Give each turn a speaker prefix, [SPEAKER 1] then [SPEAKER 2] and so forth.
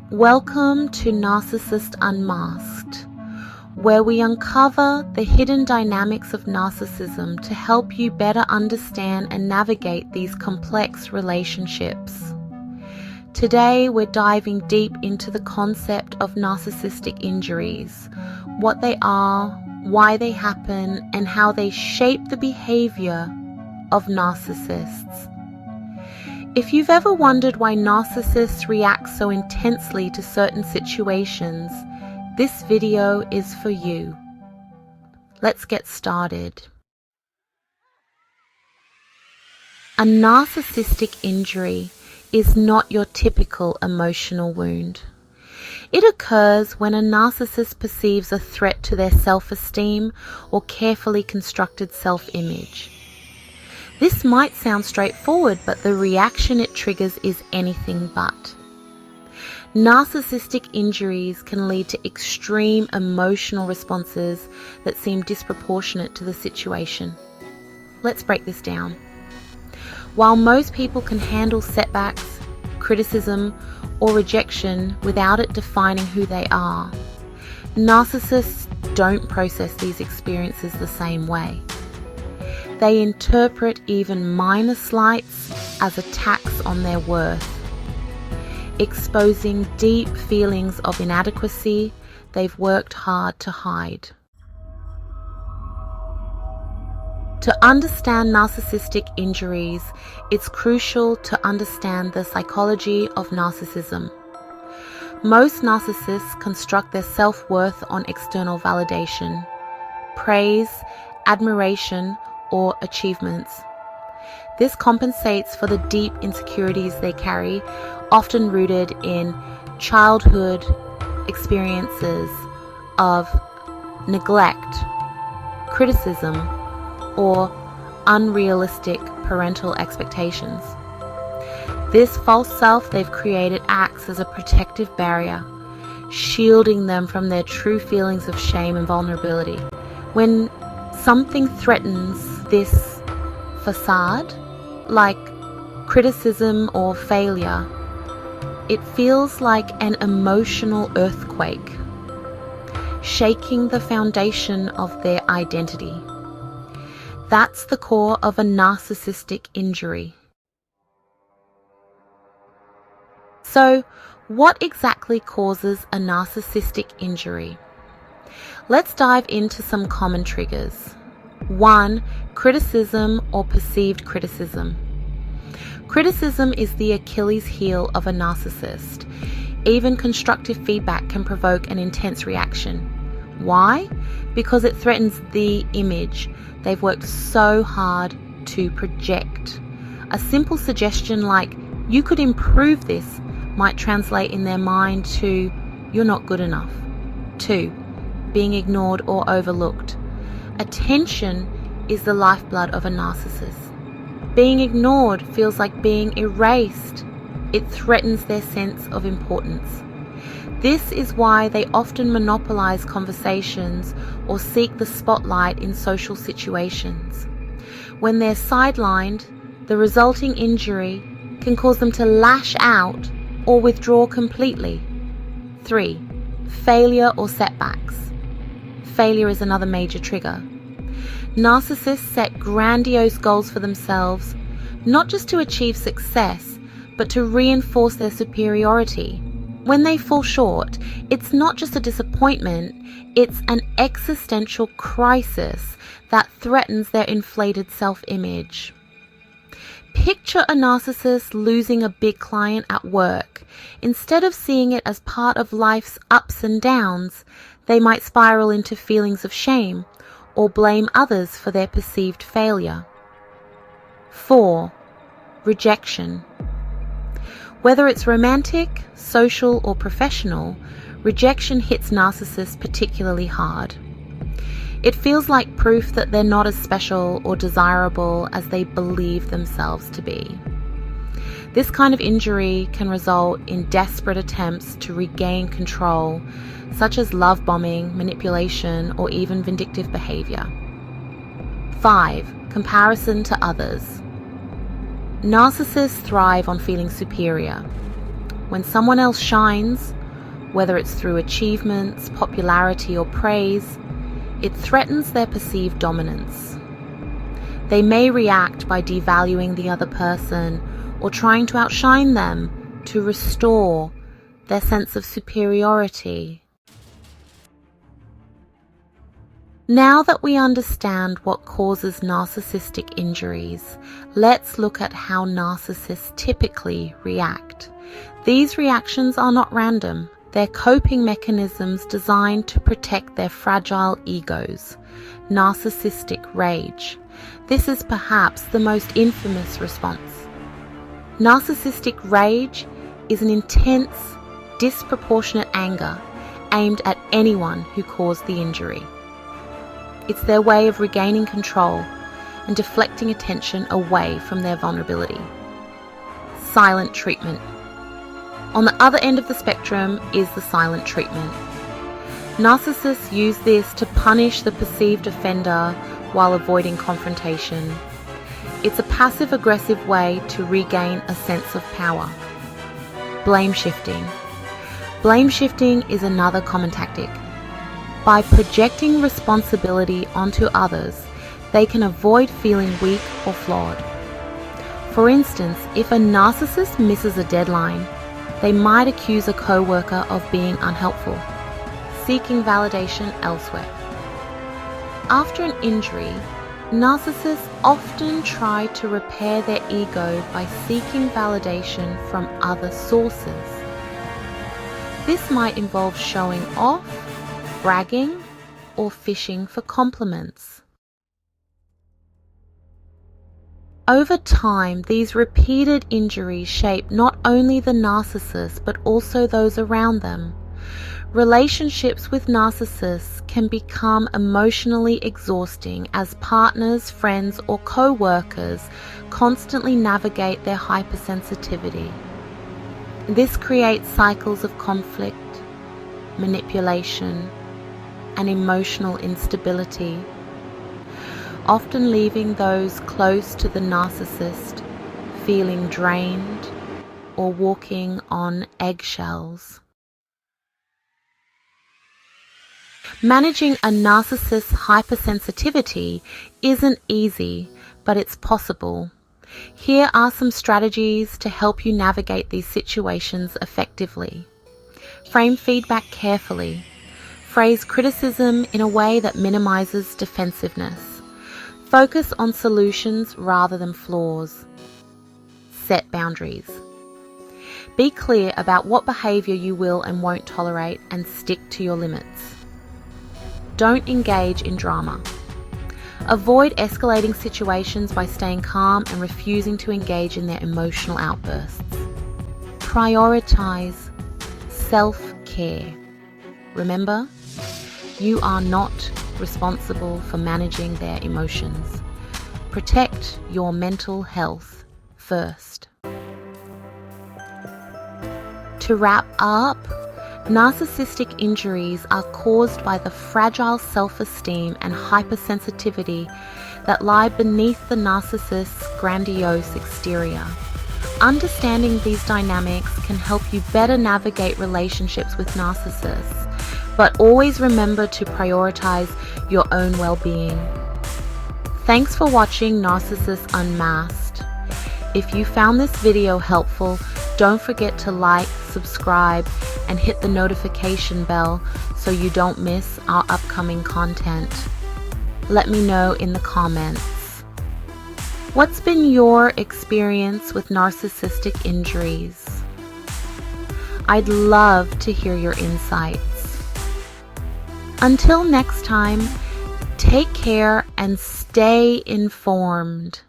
[SPEAKER 1] Welcome to Narcissist Unmasked, where we uncover the hidden dynamics of narcissism to help you better understand and navigate these complex relationships. Today, we're diving deep into the concept of narcissistic injuries, what they are, why they happen, and how they shape the behavior of narcissists. If you've ever wondered why narcissists react so intensely to certain situations, this video is for you. Let's get started. A narcissistic injury is not your typical emotional wound. It occurs when a narcissist perceives a threat to their self-esteem or carefully constructed self-image. This might sound straightforward, but the reaction it triggers is anything but. Narcissistic injuries can lead to extreme emotional responses that seem disproportionate to the situation. Let's break this down. While most people can handle setbacks, criticism, or rejection without it defining who they are, narcissists don't process these experiences the same way. They interpret even minor slights as attacks on their worth, exposing deep feelings of inadequacy they've worked hard to hide. To understand narcissistic injuries, it's crucial to understand the psychology of narcissism. Most narcissists construct their self-worth on external validation, praise, admiration, or achievements. This compensates for the deep insecurities they carry, often rooted in childhood experiences of neglect, criticism, or unrealistic parental expectations. This false self they've created acts as a protective barrier, shielding them from their true feelings of shame and vulnerability. When something threatens this facade, like criticism or failure, it feels like an emotional earthquake, shaking the foundation of their identity. That's the core of a narcissistic injury. So, what exactly causes a narcissistic injury? Let's dive into some common triggers. 1. Criticism or perceived criticism. Criticism is the Achilles heel of a narcissist. Even constructive feedback can provoke an intense reaction. Why? Because it threatens the image they've worked so hard to project. A simple suggestion like, "You could improve this," might translate in their mind to, "You're not good enough." 2. Being ignored or overlooked. Attention is the lifeblood of a narcissist. Being ignored feels like being erased. It threatens their sense of importance. This is why they often monopolize conversations or seek the spotlight in social situations. When they're sidelined, the resulting injury can cause them to lash out or withdraw completely. 3. Failure or setbacks. Failure is another major trigger. Narcissists set grandiose goals for themselves, not just to achieve success, but to reinforce their superiority. When they fall short, it's not just a disappointment, it's an existential crisis that threatens their inflated self-image. Picture a narcissist losing a big client at work. Instead of seeing it as part of life's ups and downs, they might spiral into feelings of shame or blame others for their perceived failure. 4. Rejection. Whether it's romantic, social, or professional, rejection hits narcissists particularly hard. It feels like proof that they're not as special or desirable as they believe themselves to be. This kind of injury can result in desperate attempts to regain control, such as love bombing, manipulation, or even vindictive behavior. 5. Comparison to others. Narcissists thrive on feeling superior. when someone else shines, whether it's through achievements, popularity, or praise, it threatens their perceived dominance. They may react by devaluing the other person or trying to outshine them to restore their sense of superiority. Now that we understand what causes narcissistic injuries, let's look at how narcissists typically react. These reactions are not random. They're coping mechanisms designed to protect their fragile egos. Narcissistic rage. This is perhaps the most infamous response. Narcissistic rage is an intense, disproportionate anger aimed at anyone who caused the injury. It's their way of regaining control and deflecting attention away from their vulnerability. Silent treatment. On the other end of the spectrum is the silent treatment. Narcissists use this to punish the perceived offender while avoiding confrontation. It's a passive-aggressive way to regain a sense of power. Blame shifting. Blame shifting is another common tactic. By projecting responsibility onto others, they can avoid feeling weak or flawed. For instance, if a narcissist misses a deadline, they might accuse a co-worker of being unhelpful, seeking validation elsewhere. After an injury, narcissists often try to repair their ego by seeking validation from other sources. This might involve showing off, bragging, or fishing for compliments. Over time, these repeated injuries shape not only the narcissist but also those around them. Relationships with narcissists can become emotionally exhausting as partners, friends, or co-workers constantly navigate their hypersensitivity. This creates cycles of conflict, manipulation, and emotional instability, often leaving those close to the narcissist feeling drained or walking on eggshells. Managing a narcissist's hypersensitivity isn't easy, but it's possible. Here are some strategies to help you navigate these situations effectively. Frame feedback carefully. Phrase criticism in a way that minimizes defensiveness. Focus on solutions rather than flaws. Set boundaries. Be clear about what behavior you will and won't tolerate and stick to your limits. Don't engage in drama. Avoid escalating situations by staying calm and refusing to engage in their emotional outbursts. Prioritize self-care. Remember, you are not responsible for managing their emotions. Protect your mental health first. To wrap up, narcissistic injuries are caused by the fragile self-esteem and hypersensitivity that lie beneath the narcissist's grandiose exterior. Understanding these dynamics can help you better navigate relationships with narcissists, but always remember to prioritize your own well-being. Thanks for watching Narcissists Unmasked. If you found this video helpful, don't forget to like, subscribe, and hit the notification bell so you don't miss our upcoming content. Let me know in the comments. What's been your experience with narcissistic injuries? I'd love to hear your insights. Until next time, take care and stay informed.